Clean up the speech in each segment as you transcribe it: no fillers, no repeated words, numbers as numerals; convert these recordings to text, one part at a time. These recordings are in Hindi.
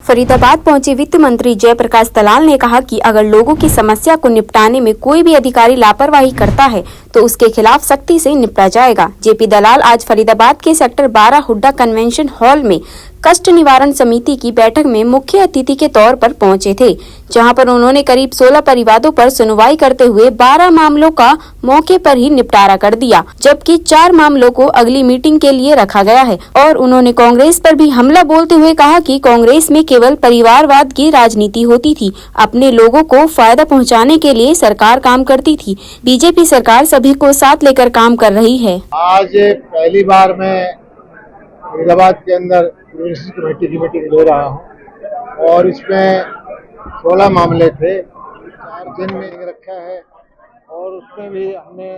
फरीदाबाद पहुंचे वित्त मंत्री जयप्रकाश दलाल ने कहा कि अगर लोगों की समस्या को निपटाने में कोई भी अधिकारी लापरवाही करता है तो उसके खिलाफ सख्ती से निपटा जाएगा। जेपी दलाल आज फरीदाबाद के सेक्टर 12 हुड्डा कन्वेंशन हॉल में कष्ट निवारण समिति की बैठक में मुख्य अतिथि के तौर पर पहुंचे थे, जहां पर उन्होंने करीब 16 परिवारों पर सुनवाई करते हुए 12 मामलों का मौके पर ही निपटारा कर दिया, जबकि 4 मामलों को अगली मीटिंग के लिए रखा गया है। और उन्होंने कांग्रेस पर भी हमला बोलते हुए कहा कि कांग्रेस में केवल परिवारवाद की राजनीति होती थी, अपने लोगों को फायदा पहुंचाने के लिए सरकार काम करती थी। बीजेपी सरकार सभी को साथ लेकर काम कर रही है। आज पहली बार मैं फरीदाबाद के अंदर कमेटी की मीटिंग ले रहा हूं और इसमें 16 मामले थे, 4 दिन में रखा है और उसमें भी हमने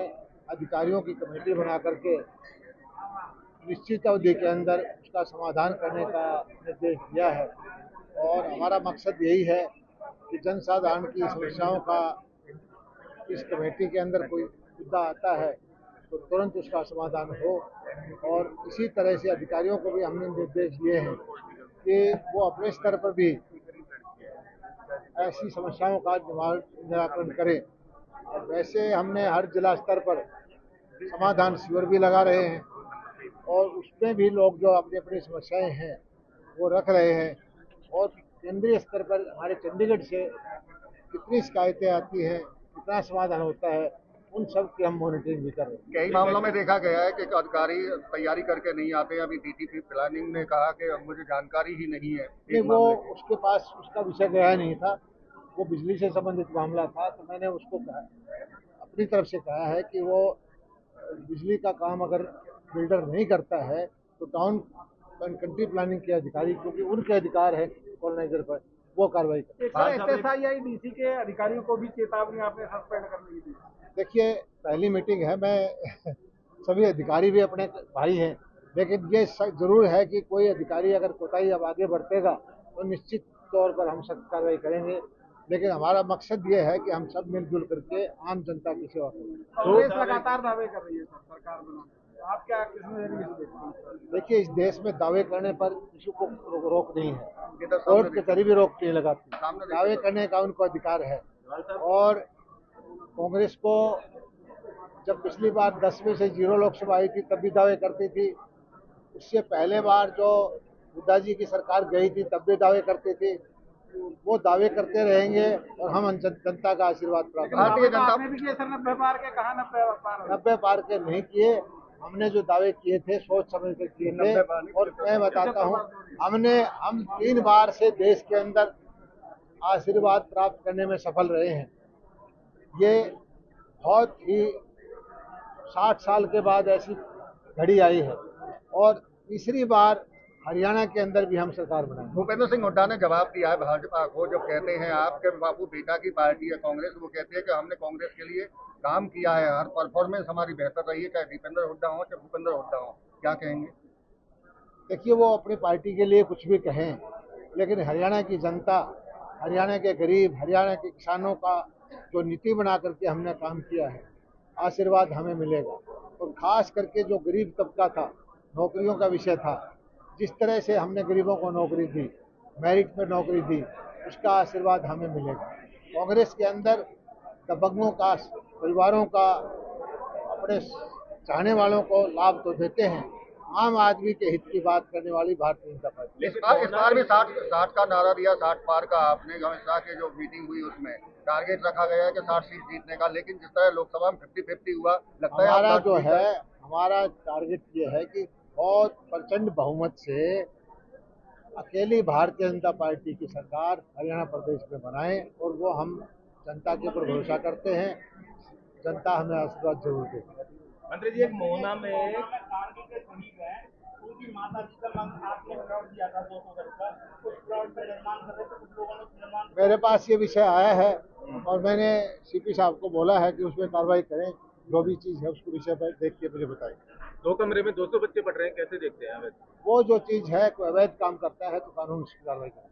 अधिकारियों की कमेटी बना करके निश्चित अवधि के अंदर उसका समाधान करने का निर्देश दिया है। और हमारा मकसद यही है कि जनसाधारण की समस्याओं का इस कमेटी के अंदर कोई मुद्दा आता है तो तुरंत उसका समाधान हो। और इसी तरह से अधिकारियों को भी हमने निर्देश दिए हैं कि वो अपने स्तर पर भी ऐसी समस्याओं का निराकरण करें। और वैसे हमने हर जिला स्तर पर समाधान शिविर भी लगा रहे हैं और उसमें भी लोग जो अपनी अपनी समस्याएं हैं वो रख रहे हैं। और केंद्रीय स्तर पर हमारे चंडीगढ़ से कितनी शिकायतें आती हैं, कितना समाधान होता है, उन सब की हम मॉनिटरिंग भी कर रहे हैं। कई मामलों में देखा गया है कि अधिकारी तैयारी करके नहीं आते। अभी डीटीपी प्लानिंग ने कहा कि मुझे जानकारी ही नहीं है। नहीं, वो उसके पास उसका विषय गया नहीं था, वो बिजली से संबंधित मामला था, तो मैंने उसको अपनी तरफ से कहा है कि वो बिजली का काम अगर बिल्डर नहीं करता है तो टाउन कंट्री प्लानिंग के अधिकारी, क्योंकि उनके अधिकार है कॉलोनाइजर पर, वो कार्रवाई करें। डीसी के अधिकारियों को भी चेतावनी आपने सस्पेंड करने की दी। देखिए, पहली मीटिंग है, मैं सभी अधिकारी भी अपने भाई हैं, लेकिन ये जरूर है कि कोई अधिकारी अगर कोताही अब आगे बढ़तेगा तो निश्चित तौर पर हम सख्त कार्रवाई करेंगे। लेकिन हमारा मकसद ये है कि हम सब मिलजुल करके आम जनता की सेवा करें। कांग्रेस लगातार दावे कर रही है सरकार बनाने, आप क्या किसमें देखते हैं? देखिए, इस देश में दावे करने पर किसी को रोक नहीं है, कोर्ट कचहरी भी रोक नहीं लगाती। दावे करने का उनको अधिकार है। और कांग्रेस को जब पिछली बार 10 में से 0 लोकसभा आई थी तब भी दावे करती थी। उससे पहले बार जो हुड्डा जी की सरकार गई थी तब भी दावे करते थे। वो दावे करते रहेंगे और हम जनता का आशीर्वाद प्राप्त करेंगे। भारतीय जनता ने भी किए सर 90 पार के, कहा 90 पार के नहीं किए। हमने जो दावे किए थे सोच समझ कर किए थे। और मैं बताता हूँ, हम 3 बार से देश के अंदर आशीर्वाद प्राप्त करने में सफल रहे हैं। ये बहुत ही 60 साल के बाद ऐसी घड़ी आई है और तीसरी बार हरियाणा के अंदर भी हम सरकार बनाएंगे। भूपेंद्र सिंह हुड्डा ने जवाब दिया है भाजपा को, जब कहते हैं आपके बाबू बेटा की पार्टी है कांग्रेस, वो कहते हैं कि हमने कांग्रेस के लिए काम किया है, हर परफॉर्मेंस हमारी बेहतर रही है, चाहे दीपेंद्र हुड्डा हो चाहे भूपेंद्र हुड्डा हो। क्या कहेंगे? देखिए, वो अपनी पार्टी के लिए कुछ भी कहें, लेकिन हरियाणा की जनता, हरियाणा के गरीब, हरियाणा के किसानों का जो नीति बना करके हमने काम किया है, आशीर्वाद हमें मिलेगा। और खास करके जो गरीब तबका था, नौकरियों का विषय था, जिस तरह से हमने गरीबों को नौकरी दी, मेरिट पर नौकरी दी, उसका आशीर्वाद हमें मिलेगा। कांग्रेस के अंदर दबंगों का, परिवारों का, अपने चाहने वालों को लाभ तो देते हैं, आम आदमी के हित की बात करने वाली भारतीय जनता पार्टी। इस बार भी 60 का नारा दिया, 60 पार का। आपने अमित शाह की जो मीटिंग हुई उसमें टारगेट रखा गया है कि 60 सीट जीतने का, लेकिन जिस तरह लोकसभा में 50-50 हुआ, लगता है हमारा टारगेट ये है कि बहुत प्रचंड बहुमत से अकेली भारतीय जनता पार्टी की सरकार हरियाणा प्रदेश में बनाए। और वो हम जनता के ऊपर भरोसा करते हैं, जनता हमें आशीर्वाद जरूर देगी। मंत्री जी, एक मोहना में माता जी का आपने प्लॉट दिया था 200 गज का, कुछ प्लॉट पे निर्माण कर रहे थे, कुछ लोगों ने निर्माण। मेरे पास ये विषय आया है और मैंने सीपी साहब को बोला है कि उसमें कार्रवाई करें, जो भी चीज़ है उसको विषय पर देख के मुझे बताएं। 2 कमरे में 200 बच्चे पढ़ रहे हैं, कैसे देखते हैं? वो जो चीज़ है, कोई अवैध काम करता है तो कानून उसकी कार्रवाई करें।